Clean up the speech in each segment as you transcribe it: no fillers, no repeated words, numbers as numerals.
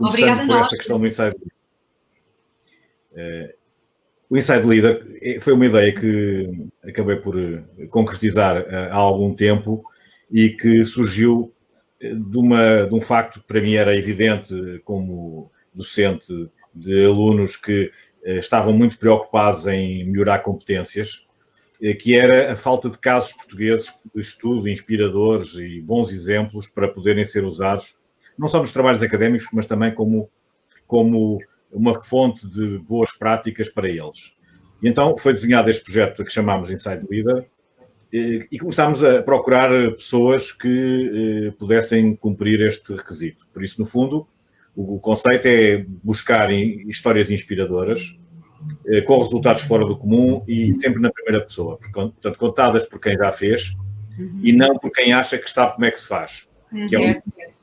Começando por esta questão do Inside Leader. O Inside Leader foi uma ideia que acabei por concretizar há algum tempo e que surgiu de um facto que para mim era evidente como docente de alunos que estavam muito preocupados em melhorar competências, que era a falta de casos portugueses de estudo, inspiradores e bons exemplos para poderem ser usados, não só nos trabalhos académicos, mas também como uma fonte de boas práticas para eles. E então foi desenhado este projeto que chamámos Inside Leader e começámos a procurar pessoas que pudessem cumprir este requisito. Por isso, no fundo, o conceito é buscar histórias inspiradoras, com resultados fora do comum e sempre na primeira pessoa. Portanto, contadas por quem já fez e não por quem acha que sabe como é que se faz. Que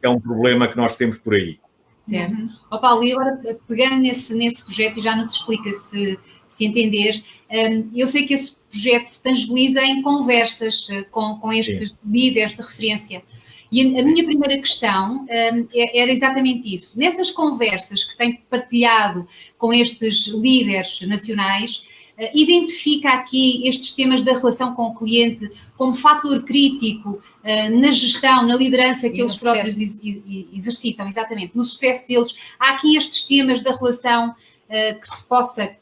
é um problema que nós temos por aí. Certo. Paulo, e agora pegando nesse projeto e já nos explica se entender, eu sei que esse projeto se tangibiliza em conversas com estes líderes de referência. E a minha primeira questão era exatamente isso. Nessas conversas que tem partilhado com estes líderes nacionais, identifica aqui estes temas da relação com o cliente como fator crítico na gestão, na liderança que eles próprios exercitam, exatamente, no sucesso deles. Há aqui estes temas da relação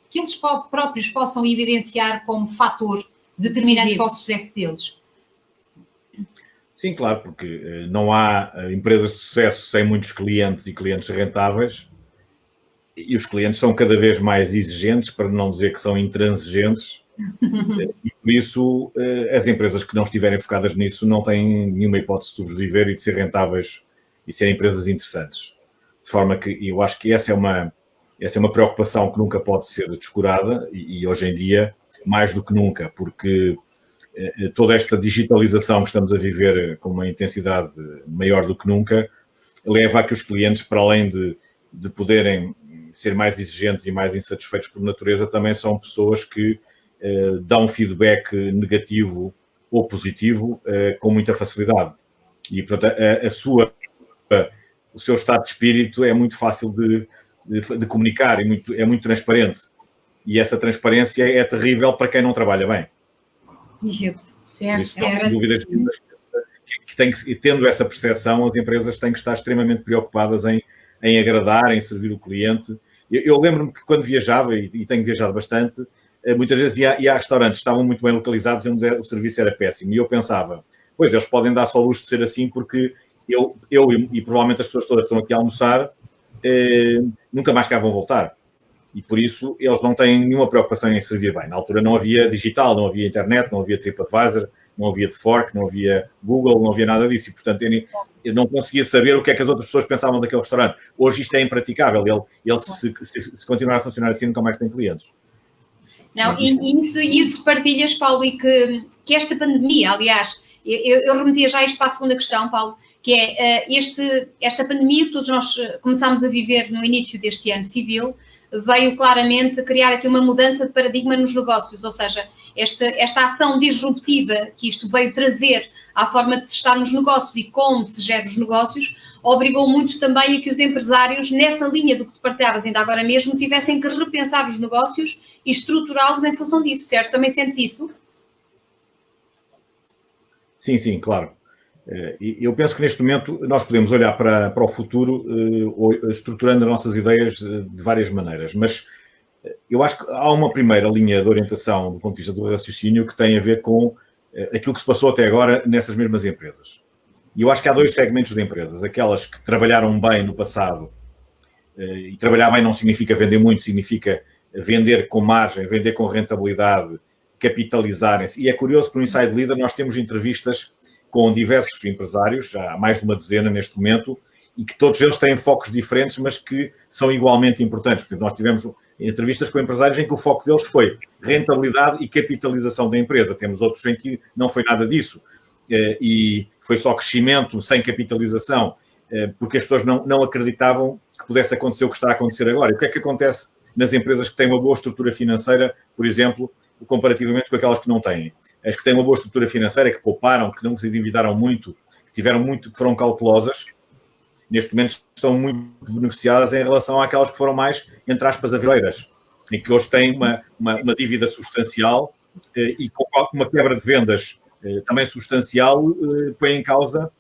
que eles próprios possam evidenciar como fator determinante para o sucesso deles. Sim, claro, porque não há empresas de sucesso sem muitos clientes e clientes rentáveis. E os clientes são cada vez mais exigentes, para não dizer que são intransigentes, e por isso as empresas que não estiverem focadas nisso não têm nenhuma hipótese de sobreviver e de ser rentáveis e serem empresas interessantes. De forma que eu acho que essa é uma preocupação que nunca pode ser descurada e hoje em dia, mais do que nunca, porque toda esta digitalização que estamos a viver com uma intensidade maior do que nunca leva a que os clientes, para além de poderem ser mais exigentes e mais insatisfeitos por natureza, também são pessoas que dão feedback negativo ou positivo com muita facilidade. E, portanto, o seu estado de espírito é muito fácil de comunicar, é muito transparente. E essa transparência é terrível para quem não trabalha bem. Certo. Não há dúvidas que tendo essa percepção, as empresas têm que estar extremamente preocupadas em agradar, em servir o cliente. Eu lembro-me que quando viajava, e tenho viajado bastante, muitas vezes ia a restaurantes, estavam muito bem localizados e onde o serviço era péssimo. E eu pensava, pois, eles podem dar-se ao luxo de ser assim porque eu e provavelmente as pessoas todas que estão aqui a almoçar nunca mais cá vão voltar. E por isso eles não têm nenhuma preocupação em servir bem. Na altura não havia digital, não havia internet, não havia TripAdvisor, não havia TheFork, não havia Google, não havia nada disso. E, portanto, eu não conseguia saber o que é que as outras pessoas pensavam daquele restaurante. Hoje isto é impraticável. Ele se continuar a funcionar assim, nunca mais tem clientes. Não, e isso partilhas, Paulo, e que esta pandemia, aliás, eu remetia já isto para a segunda questão, Paulo, que é esta pandemia que todos nós começámos a viver no início deste ano civil, veio claramente criar aqui uma mudança de paradigma nos negócios, ou seja, esta ação disruptiva que isto veio trazer à forma de se estar nos negócios e como se gera os negócios, obrigou muito também a que os empresários, nessa linha do que tu partilhavas ainda agora mesmo, tivessem que repensar os negócios e estruturá-los em função disso, certo? Também sentes isso? Sim, claro. Eu penso que neste momento nós podemos olhar para o futuro estruturando as nossas ideias de várias maneiras, mas eu acho que há uma primeira linha de orientação do ponto de vista do raciocínio que tem a ver com aquilo que se passou até agora nessas mesmas empresas. E eu acho que há dois segmentos de empresas, aquelas que trabalharam bem no passado, e trabalhar bem não significa vender muito, significa vender com margem, vender com rentabilidade, capitalizarem-se. E é curioso que no Inside Leader nós temos entrevistas com diversos empresários, já há mais de uma dezena neste momento, e que todos eles têm focos diferentes, mas que são igualmente importantes. Portanto, nós tivemos entrevistas com empresários em que o foco deles foi rentabilidade e capitalização da empresa. Temos outros em que não foi nada disso. E foi só crescimento sem capitalização, porque as pessoas não acreditavam que pudesse acontecer o que está a acontecer agora. E o que é que acontece nas empresas que têm uma boa estrutura financeira, por exemplo, comparativamente com aquelas que não têm? As que têm uma boa estrutura financeira, que pouparam, que não se endividaram muito, que foram cautelosas, neste momento estão muito beneficiadas em relação àquelas que foram mais, entre aspas, avileiras, e que hoje têm uma dívida substancial e com uma quebra de vendas também substancial põe em causa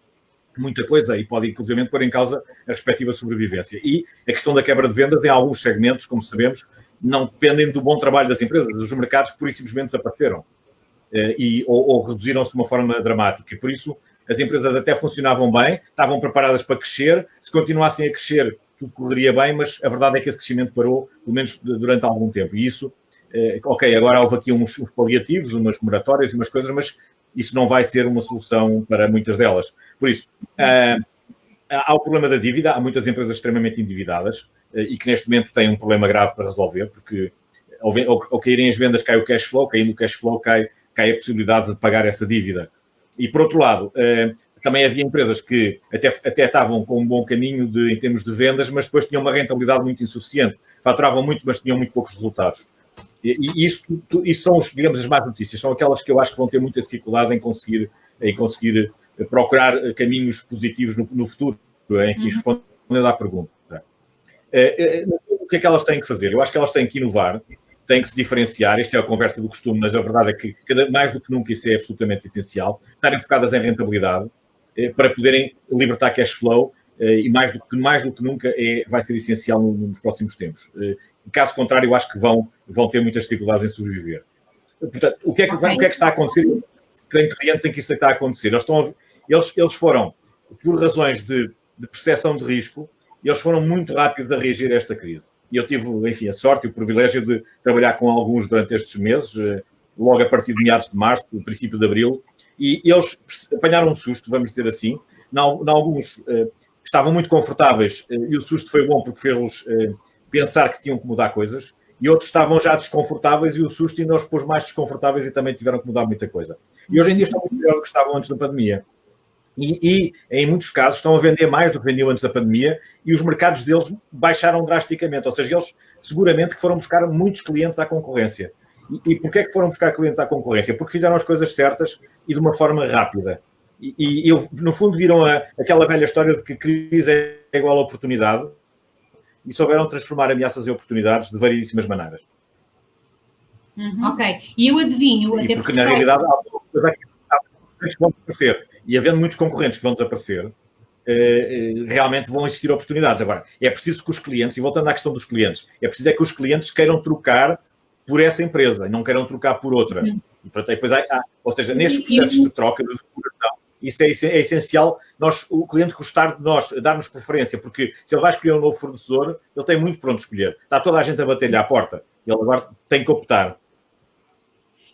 muita coisa e pode, inclusive, pôr em causa a respectiva sobrevivência. E a questão da quebra de vendas em alguns segmentos, como sabemos, não dependem do bom trabalho das empresas. Os mercados, pura e simplesmente, desapareceram ou reduziram-se de uma forma dramática. E, por isso, as empresas até funcionavam bem, estavam preparadas para crescer. Se continuassem a crescer, tudo correria bem, mas a verdade é que esse crescimento parou, pelo menos durante algum tempo. E isso, ok, agora houve aqui uns paliativos, umas moratórias e umas coisas, mas isso não vai ser uma solução para muitas delas. Por isso, há o problema da dívida, há muitas empresas extremamente endividadas e que neste momento têm um problema grave para resolver, porque ao caírem as vendas cai o cash flow, caindo o cash flow cai a possibilidade de pagar essa dívida. E, por outro lado, também havia empresas que até estavam com um bom caminho em termos de vendas, mas depois tinham uma rentabilidade muito insuficiente. Faturavam muito, mas tinham muito poucos resultados. E isso são, digamos, as más notícias. São aquelas que eu acho que vão ter muita dificuldade em conseguir procurar caminhos positivos no futuro. Enfim, respondendo à pergunta. O que é que elas têm que fazer? Eu acho que elas têm que inovar, têm que se diferenciar. Isto é a conversa do costume, mas a verdade é que mais do que nunca isso é absolutamente essencial. Estarem focadas em rentabilidade para poderem libertar cash flow e mais do que nunca vai ser essencial nos próximos tempos. Caso contrário, eu acho que vão ter muitas dificuldades em sobreviver. Portanto, o que é que está a acontecer? Tem clientes em que isso está a acontecer. Eles foram, por razões de percepção de risco, eles foram muito rápidos a reagir a esta crise. E eu tive, enfim, a sorte e o privilégio de trabalhar com alguns durante estes meses, logo a partir de meados de março, no princípio de abril, e eles apanharam um susto, vamos dizer assim. Em alguns estavam muito confortáveis e o susto foi bom porque fez-los pensar que tinham que mudar coisas, e outros estavam já desconfortáveis e o susto ainda os pôs mais desconfortáveis e também tiveram que mudar muita coisa. E hoje em dia estão muito melhor do que estavam antes da pandemia. E em muitos casos estão a vender mais do que vendiam antes da pandemia e os mercados deles baixaram drasticamente, ou seja, eles seguramente que foram buscar muitos clientes à concorrência. E porquê é que foram buscar clientes à concorrência? Porque fizeram as coisas certas e de uma forma rápida. E no fundo viram aquela velha história de que crise é igual a oportunidade e souberam transformar ameaças em oportunidades de variedíssimas maneiras. Ok. E eu adivinho... Porque na realidade há coisas que vão desaparecer. E havendo muitos concorrentes que vão desaparecer, realmente vão existir oportunidades. Agora, é preciso que os clientes, e voltando à questão dos clientes, é preciso que os clientes queiram trocar por essa empresa e não queiram trocar por outra. E, portanto, depois ou seja, nestes processos de troca, de depuração, isso é essencial, o cliente gostar de nós, dar-nos preferência, porque se ele vai escolher um novo fornecedor, ele tem muito pronto escolher. Está toda a gente a bater-lhe à porta. Ele agora tem que optar.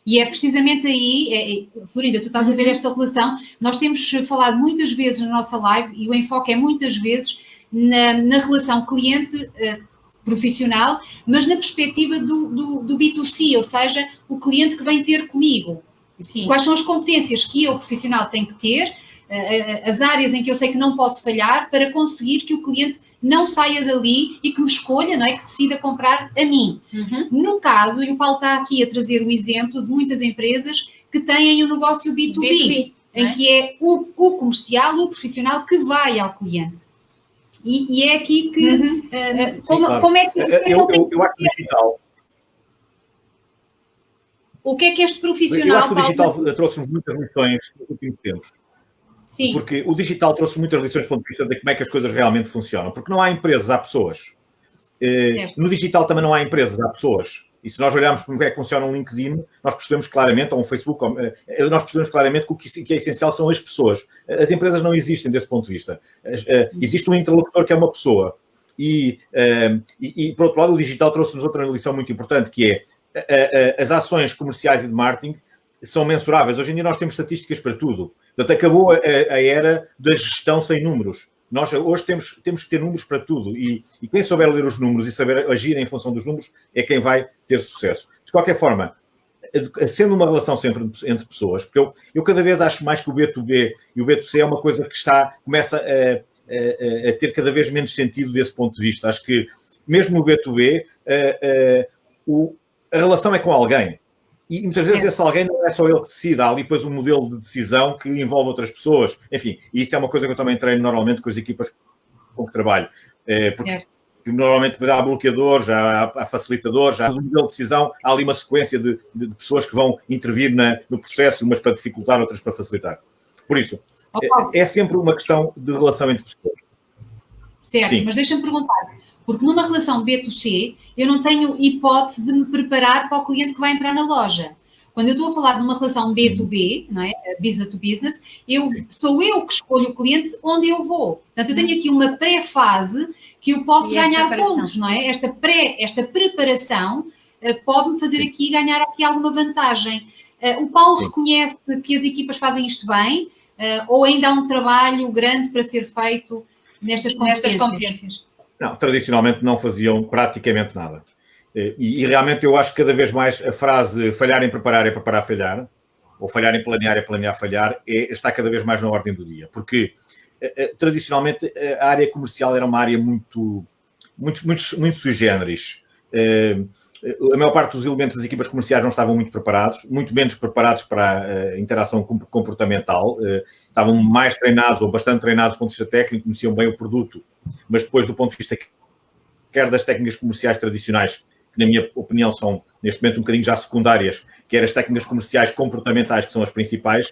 E é precisamente aí, Florinda, tu estás a ver esta relação, nós temos falado muitas vezes na nossa live e o enfoque é muitas vezes na relação cliente-profissional, mas na perspectiva do B2C, ou seja, o cliente que vem ter comigo. Sim. Quais são as competências que eu, profissional, tenho que ter, as áreas em que eu sei que não posso falhar para conseguir que o cliente não saia dali e que me escolha, não é? Que decida comprar a mim. No caso, e o Paulo está aqui a trazer o exemplo de muitas empresas que têm um negócio B2B, em que é o comercial, o profissional que vai ao cliente. E é aqui que... como é que... Eu acho que o digital... O que é que este profissional... Eu acho que o digital trouxe-nos muitas lições nos últimos tempos. Sim. Porque o digital trouxe muitas lições do ponto de vista de como é que as coisas realmente funcionam. Porque não há empresas, há pessoas. No digital também não há empresas, há pessoas. E se nós olharmos como é que funciona um LinkedIn, nós percebemos claramente, ou um Facebook, nós percebemos claramente que o que é essencial são as pessoas. As empresas não existem desse ponto de vista. Existe um interlocutor que é uma pessoa. E por outro lado, o digital trouxe-nos outra lição muito importante, que é as ações comerciais e de marketing são mensuráveis. Hoje em dia nós temos estatísticas para tudo. Portanto, acabou a era da gestão sem números. Nós hoje temos que ter números para tudo. E quem souber ler os números e saber agir em função dos números é quem vai ter sucesso. De qualquer forma, sendo uma relação sempre entre pessoas, porque eu cada vez acho mais que o B2B e o B2C é uma coisa que começa a ter cada vez menos sentido desse ponto de vista. Acho que mesmo no B2B a relação é com alguém. E muitas vezes esse alguém não é só ele que decide, há ali depois um modelo de decisão que envolve outras pessoas. Enfim, e isso é uma coisa que eu também treino normalmente com as equipas com que trabalho. Porque normalmente há bloqueadores, há facilitadores, há um modelo de decisão, há ali uma sequência de pessoas que vão intervir no processo, umas para dificultar, outras para facilitar. Por isso, é sempre uma questão de relação entre pessoas. Certo, sim. Mas deixa-me perguntar, porque numa relação B2C, eu não tenho hipótese de me preparar para o cliente que vai entrar na loja. Quando eu estou a falar de uma relação B2B, não é? Business to business, sou eu que escolho o cliente onde eu vou. Portanto, eu tenho aqui uma pré-fase que eu posso ganhar pontos, não é? Esta preparação pode-me fazer aqui ganhar aqui alguma vantagem. O Paulo reconhece que as equipas fazem isto bem, ou ainda há um trabalho grande para ser feito nestas competências? Não, tradicionalmente não faziam praticamente nada. E realmente eu acho que cada vez mais a frase falhar em preparar é preparar falhar, ou falhar em planear é planear falhar, está cada vez mais na ordem do dia. Porque tradicionalmente a área comercial era uma área muito sui generis. A maior parte dos elementos das equipas comerciais não estavam muito preparados, muito menos preparados para a interação comportamental, estavam mais treinados ou bastante treinados do ponto de vista técnico, conheciam bem o produto, mas depois do ponto de vista quer das técnicas comerciais tradicionais, que na minha opinião são neste momento um bocadinho já secundárias, quer as técnicas comerciais comportamentais, que são as principais,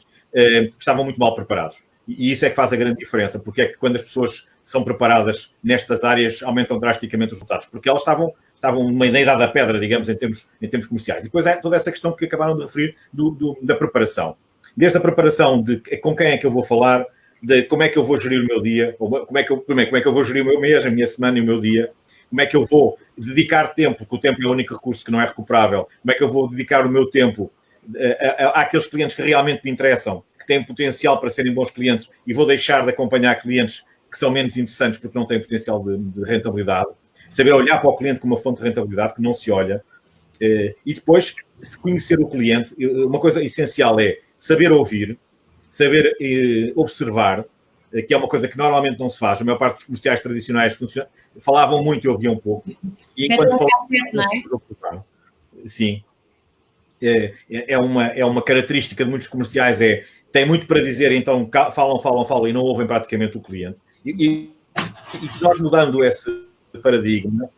estavam muito mal preparados. E isso é que faz a grande diferença, porque é que quando as pessoas são preparadas nestas áreas aumentam drasticamente os resultados, porque elas estavam na idade da pedra, digamos, em termos comerciais. E depois é toda essa questão que acabaram de referir da preparação. Desde a preparação de com quem é que eu vou falar, de como é que eu vou gerir o meu dia, ou como é que eu vou gerir o meu mês, a minha semana e o meu dia, como é que eu vou dedicar tempo, porque o tempo é o único recurso que não é recuperável, como é que eu vou dedicar o meu tempo àqueles clientes que realmente me interessam, que têm potencial para serem bons clientes, e vou deixar de acompanhar clientes que são menos interessantes porque não têm potencial de rentabilidade. Saber olhar para o cliente como uma fonte de rentabilidade que não se olha. E depois, se conhecer o cliente, uma coisa essencial é saber ouvir, saber observar, que é uma coisa que normalmente não se faz. A maior parte dos comerciais tradicionais falavam muito e ouviam pouco. E enquanto falavam, sim. É uma característica de muitos comerciais, têm muito para dizer, então falam e não ouvem praticamente o cliente. E nós, mudando esse paradigma,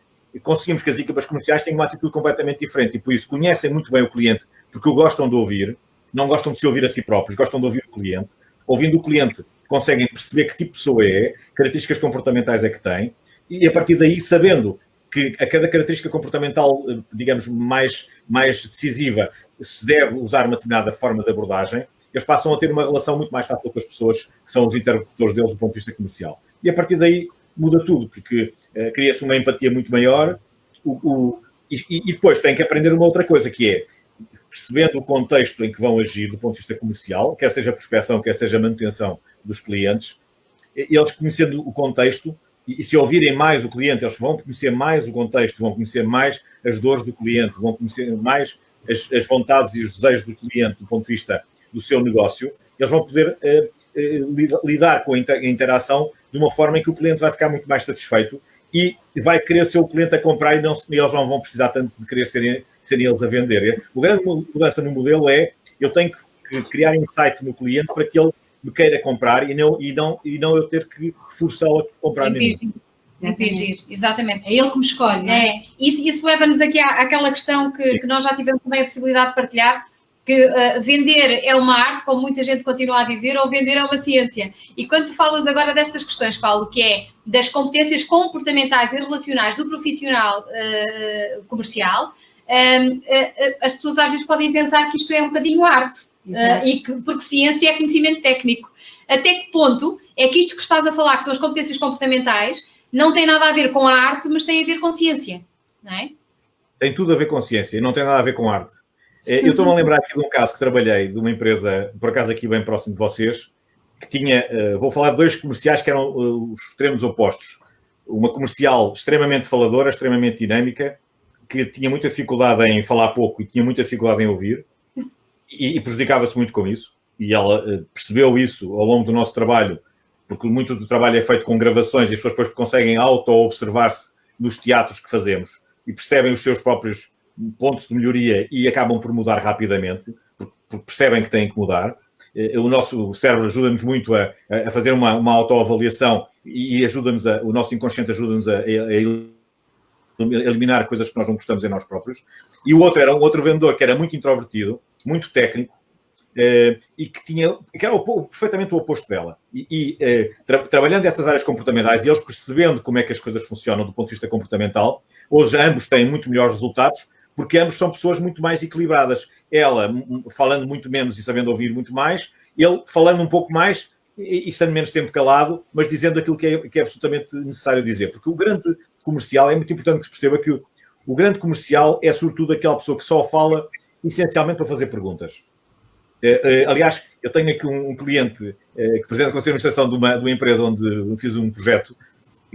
conseguimos que as equipas comerciais tenham uma atitude completamente diferente, e por isso conhecem muito bem o cliente, porque o gostam de ouvir, não gostam de se ouvir a si próprios, gostam de ouvir o cliente. Ouvindo o cliente, conseguem perceber que tipo de pessoa é, características comportamentais é que tem, e a partir daí, sabendo que a cada característica comportamental, digamos, mais decisiva, se deve usar uma determinada forma de abordagem, eles passam a ter uma relação muito mais fácil com as pessoas que são os interlocutores deles do ponto de vista comercial. E a partir daí muda tudo, porque cria-se uma empatia muito maior e depois tem que aprender uma outra coisa, que é, percebendo o contexto em que vão agir do ponto de vista comercial, quer seja prospecção, quer seja manutenção dos clientes, eles conhecendo o contexto, e se ouvirem mais o cliente, eles vão conhecer mais o contexto, vão conhecer mais as dores do cliente, vão conhecer mais as vontades e os desejos do cliente do ponto de vista do seu negócio, eles vão poder lidar com a interação de uma forma em que o cliente vai ficar muito mais satisfeito e vai querer ser o cliente a comprar, e eles não vão precisar tanto de querer serem eles a vender. A grande mudança no modelo eu tenho que criar insight no cliente para que ele me queira comprar e não eu ter que forçá-lo a comprar mesmo. Exatamente. É ele que me escolhe, não é? Isso leva-nos aqui àquela questão que nós já tivemos também a possibilidade de partilhar, que vender é uma arte, como muita gente continua a dizer, ou vender é uma ciência. E quando tu falas agora destas questões, Paulo, que é das competências comportamentais e relacionais do profissional comercial, as pessoas às vezes podem pensar que isto é um bocadinho arte, porque ciência é conhecimento técnico. Até que ponto é que isto que estás a falar, que são as competências comportamentais, não tem nada a ver com a arte, mas tem a ver com ciência, não é? Tem tudo a ver com ciência, não tem nada a ver com arte. Eu estou-me a lembrar aqui de um caso que trabalhei, de uma empresa, por acaso aqui bem próximo de vocês, que tinha, vou falar de dois comerciais que eram os extremos opostos. Uma comercial extremamente faladora, extremamente dinâmica, que tinha muita dificuldade em falar pouco e tinha muita dificuldade em ouvir, e prejudicava-se muito com isso. E ela percebeu isso ao longo do nosso trabalho, porque muito do trabalho é feito com gravações e as pessoas depois conseguem auto-observar-se nos teatros que fazemos e percebem os seus próprios pontos de melhoria e acabam por mudar rapidamente, porque percebem que têm que mudar. o nosso cérebro ajuda-nos muito a fazer uma autoavaliação e ajuda-nos o nosso inconsciente ajuda-nos a eliminar coisas que nós não gostamos em nós próprios. E o outro era um outro vendedor que era muito introvertido, muito técnico, e que era perfeitamente o oposto dela. Trabalhando estas áreas comportamentais e eles percebendo como é que as coisas funcionam do ponto de vista comportamental, hoje ambos têm muito melhores resultados, porque ambos são pessoas muito mais equilibradas. Ela falando muito menos e sabendo ouvir muito mais, ele falando um pouco mais e estando menos tempo calado, mas dizendo aquilo que é absolutamente necessário dizer. Porque o grande comercial, é muito importante que se perceba que o grande comercial é sobretudo aquela pessoa que só fala essencialmente para fazer perguntas. Aliás, eu tenho aqui um cliente que presidente do Conselho de Administração de uma empresa onde fiz um projeto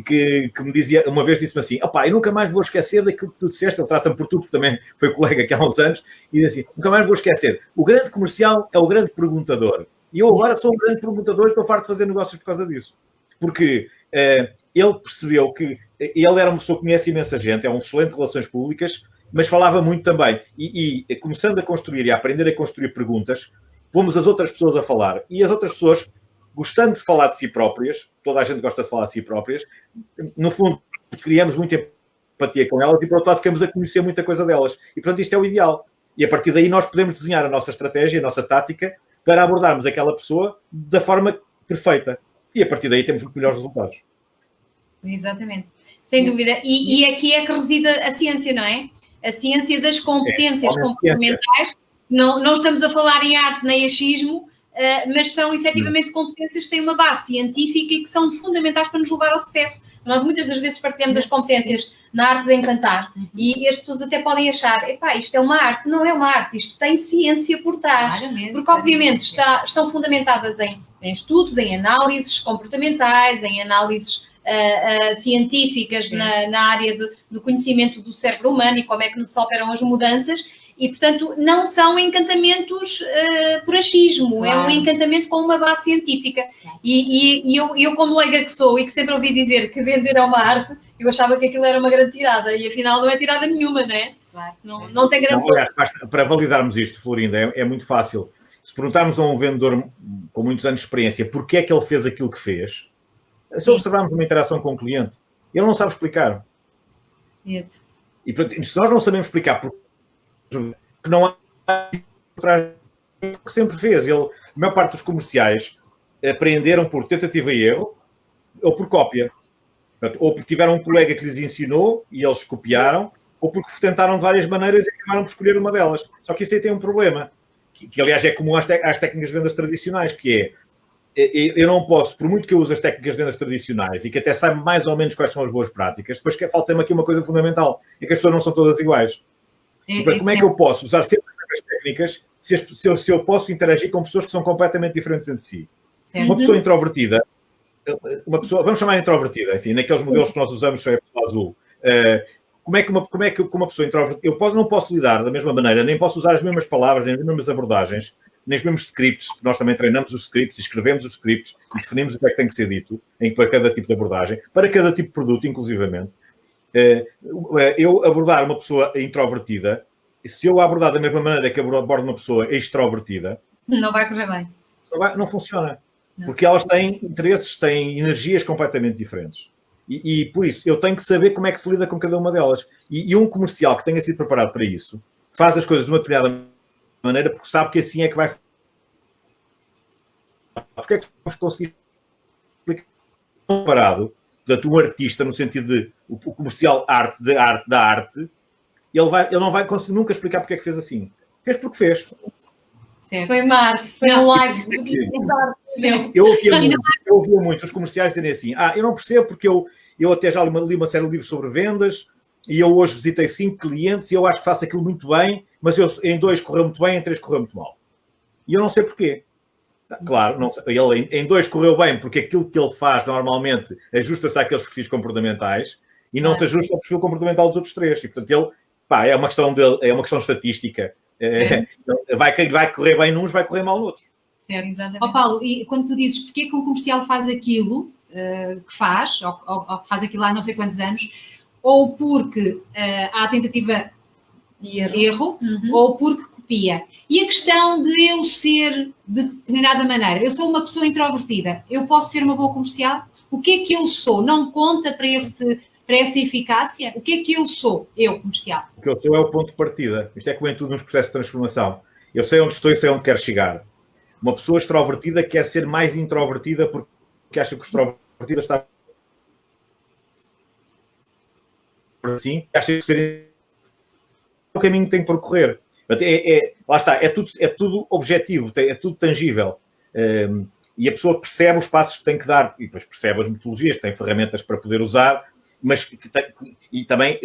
que me dizia, uma vez disse-me assim, eu nunca mais vou esquecer daquilo que tu disseste, ele trata-me por tu, porque também foi colega aqui há uns anos, e disse assim, nunca mais vou esquecer, o grande comercial é o grande perguntador. E eu agora sou um grande perguntador e estou farto de fazer negócios por causa disso. Porque ele percebeu que ele era uma pessoa que conhece imensa gente, é um excelente de relações públicas, mas falava muito também. E começando a construir e a aprender a construir perguntas, pomos as outras pessoas a falar. E as outras pessoas, gostando de falar de si próprias, toda a gente gosta de falar de si próprias, no fundo, criamos muita empatia com elas e, por outro lado, ficamos a conhecer muita coisa delas. E, portanto, isto é o ideal. E, a partir daí, nós podemos desenhar a nossa estratégia, a nossa tática, para abordarmos aquela pessoa da forma perfeita. E, a partir daí, temos muito melhores resultados. Exatamente. Sem dúvida. E aqui é que reside a ciência, não é? A ciência das competências comportamentais. Não estamos a falar em arte nem achismo, mas são efetivamente competências que têm uma base científica e que são fundamentais para nos levar ao sucesso. Nós muitas das vezes partilhamos as competências na arte de encantar e as pessoas até podem achar, isto é uma arte. Não é uma arte, isto tem ciência por trás. Porque obviamente estão fundamentadas em estudos, em análises comportamentais, em análises científicas na área do conhecimento do cérebro humano e como é que se operam as mudanças. E, portanto, não são encantamentos por achismo, é um encantamento com uma base científica. E eu, como leiga que sou e que sempre ouvi dizer que vender é uma arte, eu achava que aquilo era uma grande tirada e afinal não é tirada nenhuma, não é? Claro. Não tem grande... Aliás, para validarmos isto, Florinda, é muito fácil. Se perguntarmos a um vendedor com muitos anos de experiência porquê é que ele fez aquilo que fez, se observarmos uma interação com o cliente, ele não sabe explicar. E, portanto, se nós não sabemos explicar que não há que sempre fez. A maior parte dos comerciais aprenderam por tentativa e erro ou por cópia. Portanto, ou porque tiveram um colega que lhes ensinou e eles copiaram, ou porque tentaram de várias maneiras e acabaram por escolher uma delas. Só que isso aí tem um problema, que aliás é comum às técnicas de vendas tradicionais, que eu não posso, por muito que eu use as técnicas de vendas tradicionais e que até saiba mais ou menos quais são as boas práticas, depois falta-me aqui uma coisa fundamental, é que as pessoas não são todas iguais. Como é que eu posso usar sempre as técnicas se eu posso interagir com pessoas que são completamente diferentes entre si? Uma pessoa introvertida, vamos chamar introvertida, enfim, naqueles modelos que nós usamos é a pessoa azul. Como é que uma pessoa introvertida, não posso lidar da mesma maneira, nem posso usar as mesmas palavras, nem as mesmas abordagens, nem os mesmos scripts, porque nós também treinamos os scripts, escrevemos os scripts e definimos o que é que tem que ser dito para cada tipo de abordagem, para cada tipo de produto, inclusivamente. Eu abordar uma pessoa introvertida, se eu a abordar da mesma maneira que abordo uma pessoa extrovertida, não vai correr bem. Não funciona. Não. Porque elas têm interesses, têm energias completamente diferentes. E por isso, eu tenho que saber como é que se lida com cada uma delas. E um comercial que tenha sido preparado para isso, faz as coisas de uma determinada maneira porque sabe que assim é que vai... Porque é que vamos conseguir preparado? Portanto, um artista, no sentido de o comercial da arte, ele não vai conseguir nunca explicar porque é que fez assim. Fez porque fez. Certo. Foi uma arte, foi um live. Eu ouvia muito os comerciais dizerem assim, eu não percebo porque eu até já li uma série de livros sobre vendas e eu hoje visitei 5 clientes e eu acho que faço aquilo muito bem, mas em 2 correu muito bem, em 3 correu muito mal. E eu não sei porquê. Claro, ele em 2 correu bem porque aquilo que ele faz normalmente ajusta-se àqueles perfis comportamentais e não se ajusta ao perfil comportamental dos outros 3. E, portanto, ele, é uma questão estatística. Vai correr bem nos, vai correr mal noutros. Certo, exatamente. Paulo, e quando tu dizes porque é que um comercial faz aquilo que faz, ou que faz aquilo há não sei quantos anos, ou porque há tentativa e erro, ou porque utopia. E a questão de eu ser de determinada maneira. Eu sou uma pessoa introvertida. Eu posso ser uma boa comercial? O que é que eu sou? Não conta para essa eficácia? O que é que eu sou? Eu, comercial. O que eu sou é o ponto de partida. Isto é como em tudo nos processos de transformação. Eu sei onde estou e sei onde quero chegar. Uma pessoa extrovertida quer ser mais introvertida porque acha que o extrovertido está assim, acha que ser o caminho que tem que percorrer. Lá está, é tudo objetivo, é tudo tangível. E a pessoa percebe os passos que tem que dar, e depois percebe as metodologias, tem ferramentas para poder usar, mas e também,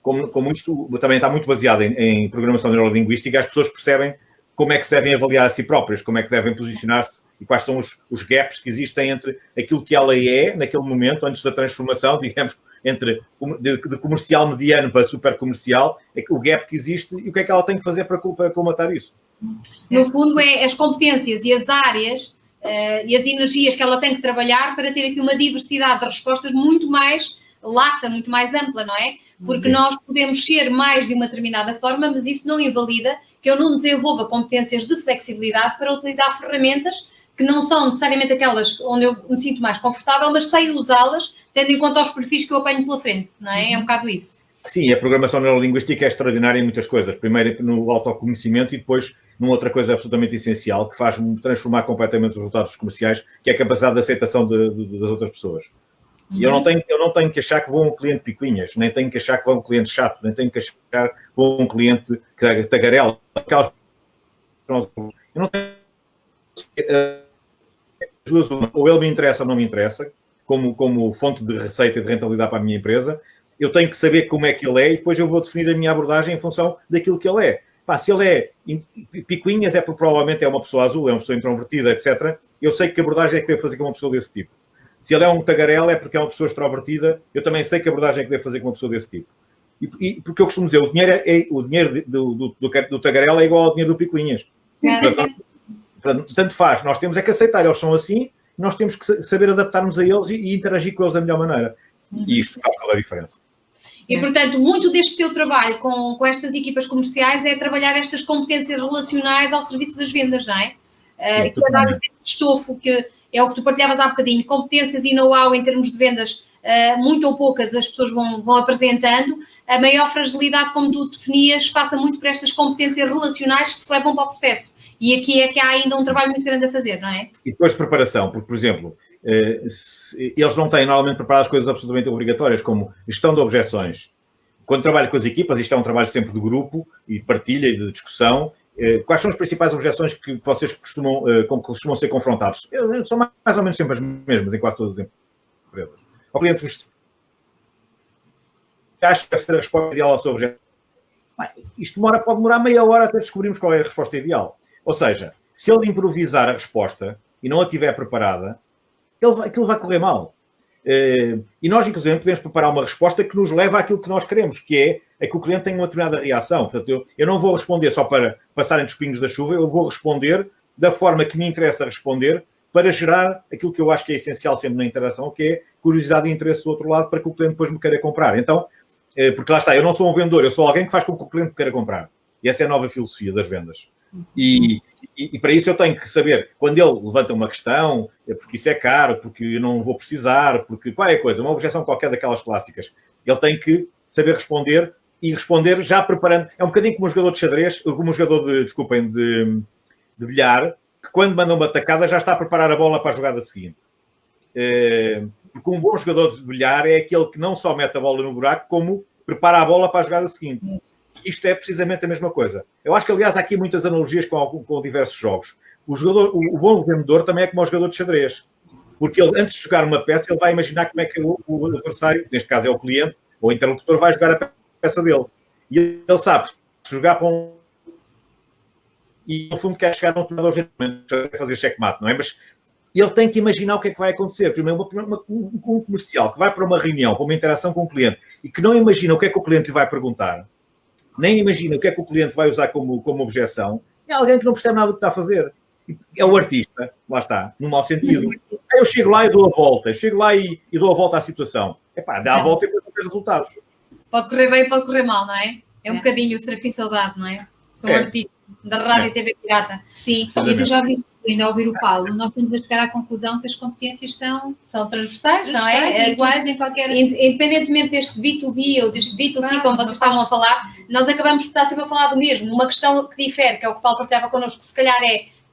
como isto também está muito baseado em programação neurolinguística, as pessoas percebem como é que se devem avaliar a si próprias, como é que devem posicionar-se e quais são os gaps que existem entre aquilo que ela é, naquele momento, antes da transformação, digamos, de comercial mediano para super comercial, o gap que existe e o que é que ela tem que fazer para combater isso. No fundo, é as competências e as áreas e as energias que ela tem que trabalhar para ter aqui uma diversidade de respostas muito mais lata, muito mais ampla, não é? Porque nós podemos ser mais de uma determinada forma, mas isso não invalida que eu não desenvolva competências de flexibilidade para utilizar ferramentas que não são necessariamente aquelas onde eu me sinto mais confortável, mas sei usá-las, tendo em conta os perfis que eu apanho pela frente, não é? É um bocado isso. Sim, a programação neurolinguística é extraordinária em muitas coisas. Primeiro no autoconhecimento e depois numa outra coisa absolutamente essencial que faz-me transformar completamente os resultados comerciais, que é a capacidade de aceitação das outras pessoas. E eu não tenho que achar que vou a um cliente picuinhas, nem tenho que achar que vou a um cliente chato, nem tenho que achar que vou a um cliente tagarela. Eu não tenho... Ou ele me interessa ou não me interessa, como fonte de receita e de rentabilidade para a minha empresa. Eu tenho que saber como é que ele é e depois eu vou definir a minha abordagem em função daquilo que ele é. Se ele é picuinhas, porque provavelmente é uma pessoa azul, é uma pessoa introvertida, etc. Eu sei que abordagem é que devo fazer com uma pessoa desse tipo. Se ele é um tagarela, é porque é uma pessoa extrovertida. Eu também sei que abordagem é que devo fazer com uma pessoa desse tipo. E porque eu costumo dizer, o dinheiro do tagarela é igual ao dinheiro do picuinhas. Tanto faz. Nós temos é que aceitar. Eles são assim, nós temos que saber adaptar-nos a eles e interagir com eles da melhor maneira. E isto faz toda a diferença. E, portanto, muito deste teu trabalho com estas equipas comerciais é trabalhar estas competências relacionais ao serviço das vendas, não é? Que é dar esse estofo que é o que tu partilhavas há bocadinho, competências e know-how em termos de vendas, muito ou poucas as pessoas vão apresentando. A maior fragilidade, como tu definias, passa muito por estas competências relacionais que se levam para o processo. E aqui é que há ainda um trabalho muito grande a fazer, não é? E depois preparação, porque, por exemplo, eles não têm normalmente preparadas coisas absolutamente obrigatórias, como gestão de objeções. Quando trabalho com as equipas, isto é um trabalho sempre de grupo e de partilha e de discussão. Quais são as principais objeções que vocês costumam ser confrontados? São mais ou menos sempre as mesmas em quase todas as empresas. O cliente acha que deve ser a resposta ideal à sua objeção. Isto pode demorar meia hora até descobrirmos qual é a resposta ideal. Ou seja, se ele improvisar a resposta e não a tiver preparada, aquilo vai correr mal. E nós, inclusive, podemos preparar uma resposta que nos leva àquilo que nós queremos, que é que o cliente tenha uma determinada reação. Portanto, eu não vou responder só para passar entre os pingos da chuva, eu vou responder da forma que me interessa responder para gerar aquilo que eu acho que é essencial sempre na interação, que é curiosidade e interesse do outro lado para que o cliente depois me queira comprar. Então, porque lá está, eu não sou um vendedor, eu sou alguém que faz com que o cliente me queira comprar. E essa é a nova filosofia das vendas. E para isso eu tenho que saber, quando ele levanta uma questão, é porque isso é caro, porque eu não vou precisar, porque qualquer coisa, uma objeção qualquer daquelas clássicas, ele tem que saber responder e responder já preparando. É um bocadinho como um jogador de xadrez, como um jogador de bilhar, que quando manda uma tacada já está a preparar a bola para a jogada seguinte. Porque um bom jogador de bilhar é aquele que não só mete a bola no buraco, como prepara a bola para a jogada seguinte. Isto é precisamente a mesma coisa. Eu acho que, aliás, há aqui muitas analogias com diversos jogos. O bom vendedor também é como o jogador de xadrez. Porque ele, antes de jogar uma peça, ele vai imaginar como é que o adversário, neste caso é o cliente, ou o interlocutor, vai jogar a peça dele. E ele sabe que se jogar para um... E, no fundo, quer chegar a um determinado objeto, fazer checkmate, não é? Mas ele tem que imaginar o que é que vai acontecer. Primeiro, um comercial que vai para uma reunião, para uma interação com o cliente, e que não imagina o que é que o cliente lhe vai perguntar, nem imagina o que é que o cliente vai usar como objeção, é alguém que não percebe nada do que está a fazer. É o artista, lá está, no mau sentido. Eu chego lá e dou a volta, chego lá e dou a volta à situação. Dá a volta e depois não tem resultados. Pode correr bem, pode correr mal, não é? É um bocadinho o Serafim Saudade, não é? Sou artista. da Rádio e TV Pirata. Sim, e tu já viste, ainda a ouvir o Paulo, nós temos a chegar à conclusão que as competências são transversais, não é? Iguais em qualquer... Independentemente deste B2B ou deste B2C, como vocês estavam a falar, nós acabamos por estar sempre a falar do mesmo. Uma questão que difere, que é o que o Paulo partilhava connosco, se calhar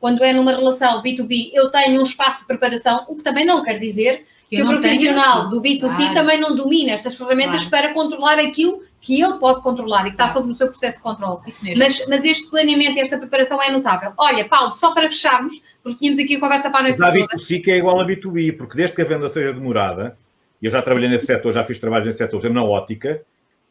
quando é numa relação B2B, eu tenho um espaço de preparação, o que também não quer dizer que o profissional do B2C também não domina estas ferramentas para controlar aquilo que ele pode controlar e que está sobre o seu processo de controle. Isso mesmo. Mas este planeamento e esta preparação é notável. Olha, Paulo, só para fecharmos, porque tínhamos aqui a conversa para a noite toda. A B2C que é igual a B2B, porque desde que a venda seja demorada, e eu já trabalhei nesse setor, já fiz trabalhos nesse setor, por exemplo, na ótica,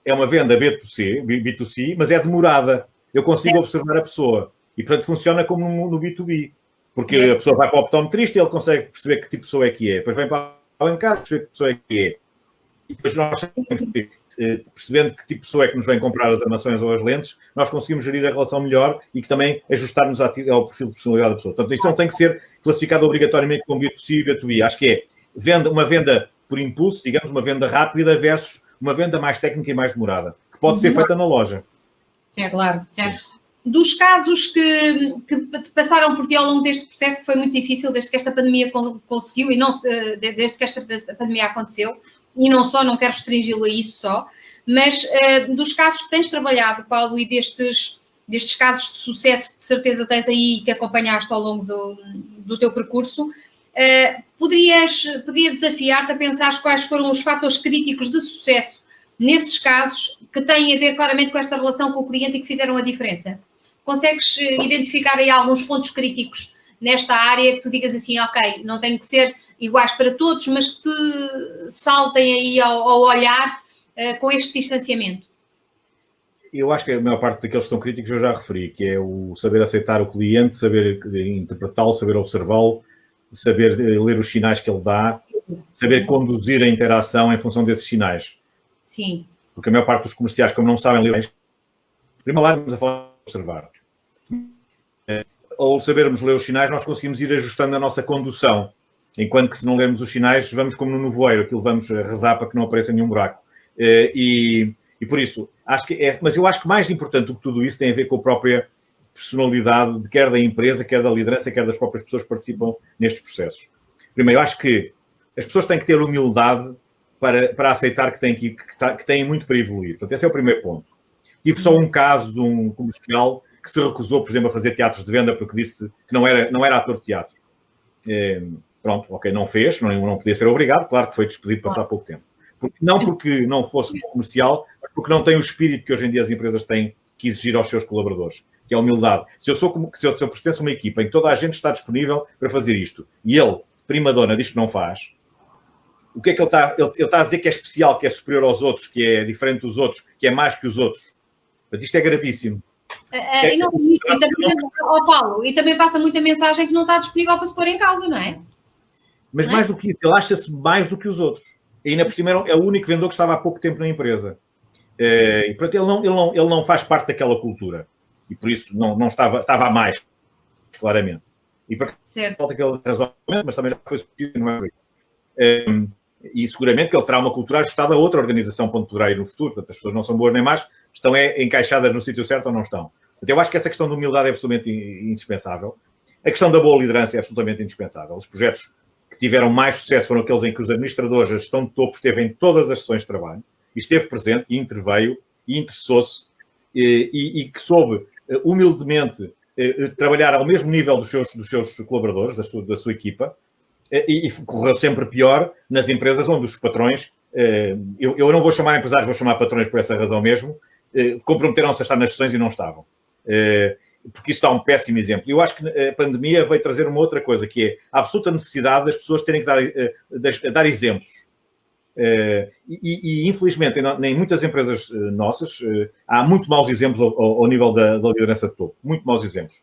é uma venda B2C, mas é demorada. Eu consigo observar a pessoa. E, portanto, funciona como no B2B. Porque a pessoa vai para o optometrista e ele consegue perceber que tipo de pessoa é que é. Depois vem para o encargo, perceber que pessoa é que é. E depois nós, percebendo que tipo de pessoa é que nos vem comprar as armações ou as lentes, nós conseguimos gerir a relação melhor e que também ajustarmos ao perfil de personalidade da pessoa. Portanto, isto não tem que ser classificado obrigatoriamente como B2C e B2B. Acho que é uma venda por impulso, digamos, uma venda rápida versus uma venda mais técnica e mais demorada, que pode ser feita na loja. Certo, claro. Certo. Dos casos que passaram por ti ao longo deste processo, que foi muito difícil desde que esta pandemia conseguiu, e não desde que esta pandemia aconteceu, e não só, não quero restringi-lo a isso só, mas dos casos que tens trabalhado, Paulo, e destes casos de sucesso que de certeza tens aí e que acompanhaste ao longo do teu percurso, poderia desafiar-te a pensar quais foram os fatores críticos de sucesso nesses casos que têm a ver claramente com esta relação com o cliente e que fizeram a diferença. Consegues identificar aí alguns pontos críticos nesta área que tu digas assim, ok, não tem que ser iguais para todos, mas que te saltem aí ao olhar com este distanciamento? Eu acho que a maior parte daqueles que são críticos eu já referi, que é o saber aceitar o cliente, saber interpretá-lo, saber observá-lo, saber ler os sinais que ele dá, saber conduzir a interação em função desses sinais. Sim. Porque a maior parte dos comerciais, como não sabem ler, primeiro lá vamos a falar de observar. Ao sabermos ler os sinais, nós conseguimos ir ajustando a nossa condução. Enquanto que se não lermos os sinais, vamos como no nevoeiro, aquilo vamos rezar para que não apareça nenhum buraco. E por isso, acho que mas eu acho que mais importante do que tudo isso tem a ver com a própria personalidade, quer da empresa, quer da liderança, quer das próprias pessoas que participam nestes processos. Primeiro, eu acho que as pessoas têm que ter humildade para aceitar que têm muito para evoluir. Portanto, esse é o primeiro ponto. Tive só um caso de um comercial que se recusou, por exemplo, a fazer teatros de venda porque disse que não era ator de teatro. Pronto, ok, não fez, não podia ser obrigado, claro que foi despedido passar pouco tempo. Não porque não fosse comercial, mas porque não tem o espírito que hoje em dia as empresas têm que exigir aos seus colaboradores, que é a humildade. Se eu pertenço a uma equipa em que toda a gente está disponível para fazer isto, e ele, prima dona, diz que não faz, o que é que ele está? Ele está a dizer que é especial, que é superior aos outros, que é diferente dos outros, que é mais que os outros. Portanto, isto é gravíssimo. Paulo, e também passa muita mensagem que não está disponível para se pôr em causa, não é? Mas mais do que isso, ele acha-se mais do que os outros. E ainda por cima é o único vendedor que estava há pouco tempo na empresa. E portanto ele não faz parte daquela cultura. E por isso não estava a mais, claramente. E para falta que ele razoavelmente, mas também já foi substituído, não é? E seguramente que ele terá uma cultura ajustada a outra organização para onde poderá ir no futuro. Portanto, as pessoas não são boas nem más, estão encaixadas no sítio certo ou não estão. Portanto, eu acho que essa questão da humildade é absolutamente indispensável. A questão da boa liderança é absolutamente indispensável. Os projetos que tiveram mais sucesso foram aqueles em que os administradores, a gestão de topo, esteve em todas as sessões de trabalho, e esteve presente, e interveio, e interessou-se, e que soube humildemente trabalhar ao mesmo nível dos seus colaboradores, da sua equipa, e correu sempre pior nas empresas onde os patrões, eu não vou chamar empresários, vou chamar patrões por essa razão mesmo, comprometeram-se a estar nas sessões e não estavam. Porque isso dá um péssimo exemplo. Eu acho que a pandemia veio trazer uma outra coisa, que é a absoluta necessidade das pessoas terem que dar exemplos. E infelizmente, em muitas empresas nossas, há muito maus exemplos ao nível da liderança de topo. Muito maus exemplos.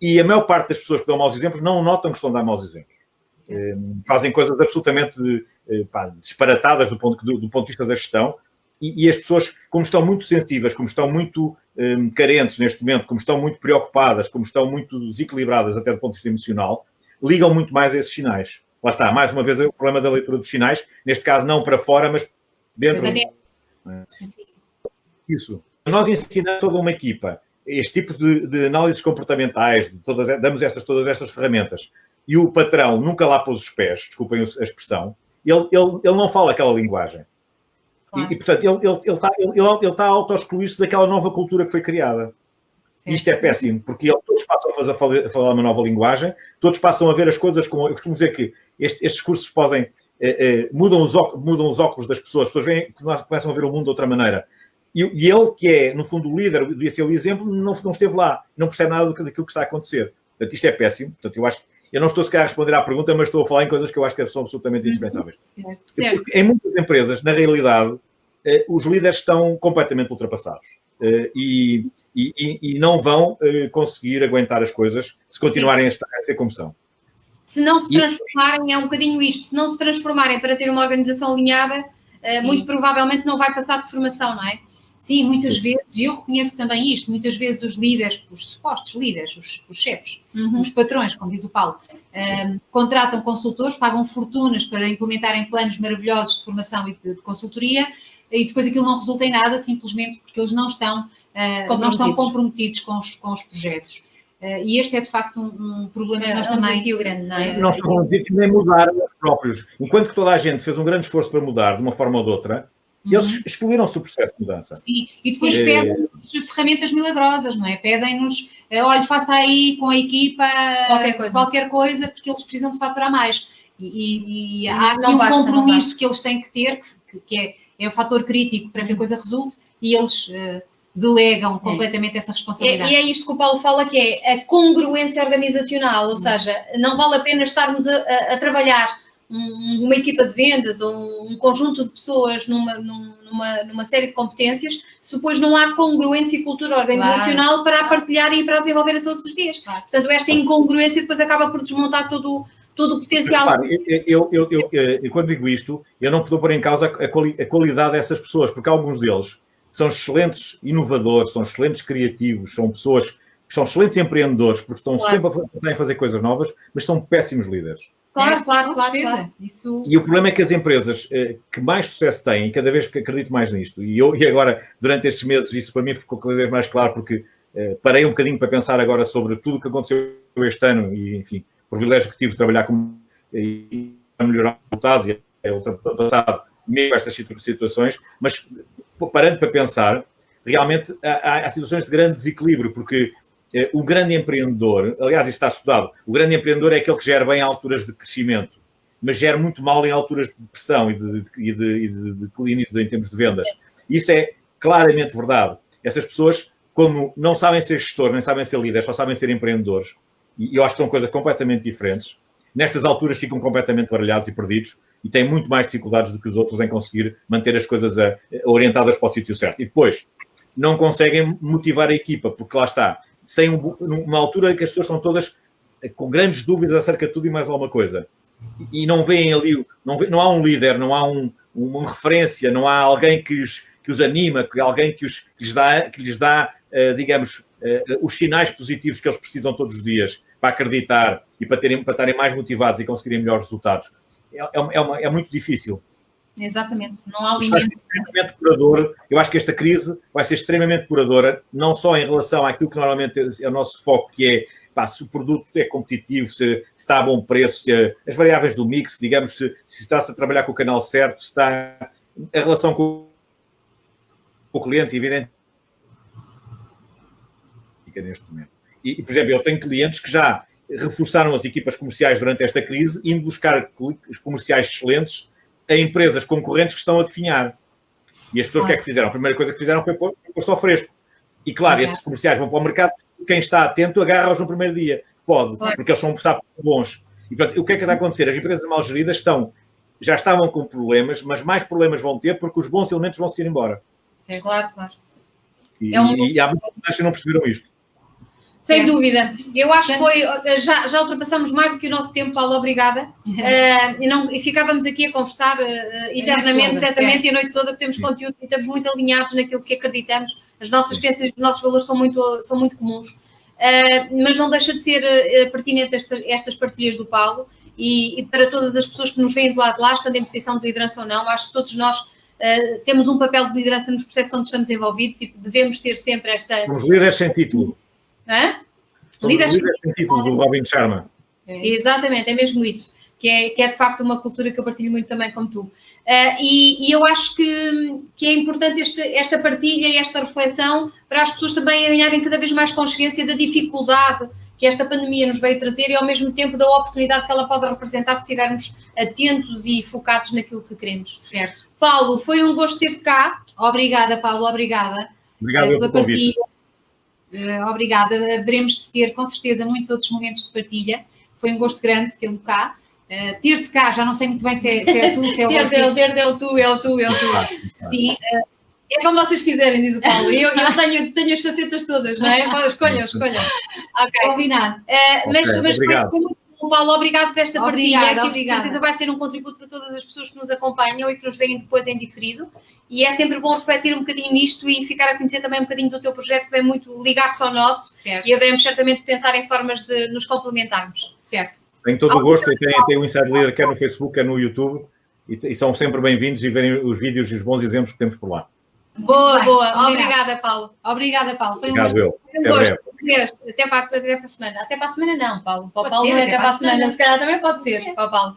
E a maior parte das pessoas que dão maus exemplos não notam que estão a dar maus exemplos. Fazem coisas absolutamente disparatadas do ponto de vista da gestão. E as pessoas, como estão muito sensitivas, como estão muito carentes neste momento, como estão muito preocupadas, como estão muito desequilibradas até do ponto de vista emocional, ligam muito mais a esses sinais. Lá está, mais uma vez, o problema da leitura dos sinais, neste caso não para fora, mas dentro. Isso. Nós ensinamos toda uma equipa este tipo de análises comportamentais, damos todas estas ferramentas, e o patrão nunca lá pôs os pés, desculpem a expressão, ele não fala aquela linguagem. Claro. E portanto, ele está a auto-excluir-se daquela nova cultura que foi criada. E isto é péssimo, porque todos passam a falar uma nova linguagem, todos passam a ver as coisas como... Eu costumo dizer que estes cursos podem... mudam os óculos das pessoas, as pessoas veem, começam a ver o mundo de outra maneira. E ele, que é, no fundo, o líder, devia ser o exemplo, não esteve lá, não percebe nada daquilo que está a acontecer. Portanto, isto é péssimo. Portanto, eu acho que eu não estou sequer a responder à pergunta, mas estou a falar em coisas que eu acho que são absolutamente indispensáveis. Em muitas empresas, na realidade, os líderes estão completamente ultrapassados. E não vão conseguir aguentar as coisas se continuarem a ser como são. Se não se transformarem, é um bocadinho isto, se não se transformarem para ter uma organização alinhada, muito provavelmente não vai passar de formação, não é? Sim, muitas vezes, e eu reconheço também isto, muitas vezes os líderes, os supostos líderes, os chefes, os patrões, como diz o Paulo, contratam consultores, pagam fortunas para implementarem planos maravilhosos de formação e de consultoria, e depois aquilo não resulta em nada, simplesmente porque eles não estão comprometidos com os projetos. E este é, de facto, um problema que nós também... desafio grande, não é? Não estão comprometidos nem mudar os próprios. Enquanto que toda a gente fez um grande esforço para mudar, de uma forma ou de outra, eles excluíram-se do processo de mudança. Sim, e depois pedem-nos ferramentas milagrosas, não é? Pedem-nos, olha, faça aí com a equipa qualquer coisa, porque eles precisam de faturar mais. E há aqui um compromisso que eles têm que ter, que é o fator crítico para que a coisa resulte, e eles delegam completamente essa responsabilidade. E é isto que o Paulo fala, que é a congruência organizacional, ou seja, não vale a pena estarmos a trabalhar uma equipa de vendas ou um conjunto de pessoas numa série de competências, se depois não há congruência e cultura organizacional para a partilhar e para a desenvolver todos os dias. Claro. Portanto, esta incongruência depois acaba por desmontar todo o potencial. Claro, eu quando digo isto, eu não estou pôr em causa a qualidade dessas pessoas, porque alguns deles são excelentes inovadores, são excelentes criativos, são pessoas que são excelentes empreendedores, porque estão sempre a pensar em fazer coisas novas, mas são péssimos líderes. Claro. Isso... E o problema é que as empresas que mais sucesso têm, cada vez que acredito mais nisto, e agora, durante estes meses, isso para mim ficou cada vez mais claro, porque parei um bocadinho para pensar agora sobre tudo o que aconteceu este ano, e, enfim, o privilégio que tive de trabalhar e melhorar os resultados, e é ultrapassado mesmo estas situações, mas parando para pensar, realmente há situações de grande desequilíbrio, porque o grande empreendedor, aliás, isto está estudado, o grande empreendedor é aquele que gera bem em alturas de crescimento, mas gera muito mal em alturas de pressão e de declínio em termos de vendas. Isso é claramente verdade. Essas pessoas, como não sabem ser gestores, nem sabem ser líderes, só sabem ser empreendedores, e eu acho que são coisas completamente diferentes, nestas alturas ficam completamente baralhados e perdidos e têm muito mais dificuldades do que os outros em conseguir manter as coisas orientadas para o sítio certo. E depois, não conseguem motivar a equipa, porque lá está, sem uma altura em que as pessoas estão todas com grandes dúvidas acerca de tudo e mais alguma coisa. E não veem ali, não há um líder, não há uma referência, não há alguém que os anima, alguém que lhes dá, digamos, os sinais positivos que eles precisam todos os dias para acreditar e para estarem mais motivados e conseguirem melhores resultados. É muito difícil. Exatamente, não há limite. Extremamente curador. Eu acho que esta crise vai ser extremamente curadora, não só em relação àquilo que normalmente é o nosso foco, que é se o produto é competitivo, se está a bom preço, se as variáveis do mix, digamos, se está-se a trabalhar com o canal certo, se está a relação com o cliente, evidente, neste momento. E, por exemplo, eu tenho clientes que já reforçaram as equipas comerciais durante esta crise, indo buscar comerciais excelentes a empresas concorrentes que estão a definhar. E as pessoas o que é que fizeram? A primeira coisa que fizeram foi pôr só fresco. E claro, esses comerciais vão para o mercado, quem está atento agarra-os no primeiro dia. Pode, porque eles são bons. E portanto, o que é que está a acontecer? As empresas mal geridas já estavam com problemas, mas mais problemas vão ter porque os bons elementos vão se ir embora. Sim, claro. E há muitas pessoas que não perceberam isto. Sem dúvida. Eu acho que foi... Já ultrapassamos mais do que o nosso tempo, Paulo. Obrigada. E ficávamos aqui a conversar eternamente, certamente, e a noite toda, porque temos conteúdo e estamos muito alinhados naquilo que acreditamos. As nossas crenças e os nossos valores são muito comuns. Mas não deixa de ser pertinente estas partilhas do Paulo. E para todas as pessoas que nos veem do lado de lá, estando em posição de liderança ou não, acho que todos nós temos um papel de liderança nos processos onde estamos envolvidos e devemos ter sempre esta... Somos líderes sem título. Hã? Somos líderes sem título do Robin Sharma. Exatamente, é mesmo isso. Que é de facto uma cultura que eu partilho muito também como tu. E eu acho que é importante esta partilha e esta reflexão para as pessoas também ganharem cada vez mais consciência da dificuldade que esta pandemia nos veio trazer e ao mesmo tempo da oportunidade que ela pode representar se estivermos atentos e focados naquilo que queremos. Certo. Paulo, foi um gosto ter-te cá. Obrigada, Paulo, obrigada. Obrigado pelo convite. Obrigada. Haveremos de ter, com certeza, muitos outros momentos de partilha. Foi um gosto grande tê-lo cá. Ter-te cá, já não sei muito bem se é tu, se é você. Ter-te é o tu. Sim. É como vocês quiserem, diz o Paulo. Eu tenho as facetas todas, não é? Escolham. Ok. Combinado. Mas foi muito bom, Paulo. Obrigado por esta partilha. Que de certeza vai ser um contributo para todas as pessoas que nos acompanham e que nos veem depois em diferido. E é sempre bom refletir um bocadinho nisto e ficar a conhecer também um bocadinho do teu projeto, que vem muito ligar-se ao nosso. Certo. E haveremos certamente de pensar em formas de nos complementarmos. Certo. Tenho todo o gosto. Tenho o Inside Leader quer no Facebook, quer no YouTube. E são sempre bem-vindos e verem os vídeos e os bons exemplos que temos por lá. Boa. Obrigada, Paulo. Foi Obrigado, eu. Até para a semana. Até para a semana não, Paulo. Para o Pode Paulo ser, não é até até para a para a semana. semana. Se calhar também pode ser. Para o Paulo.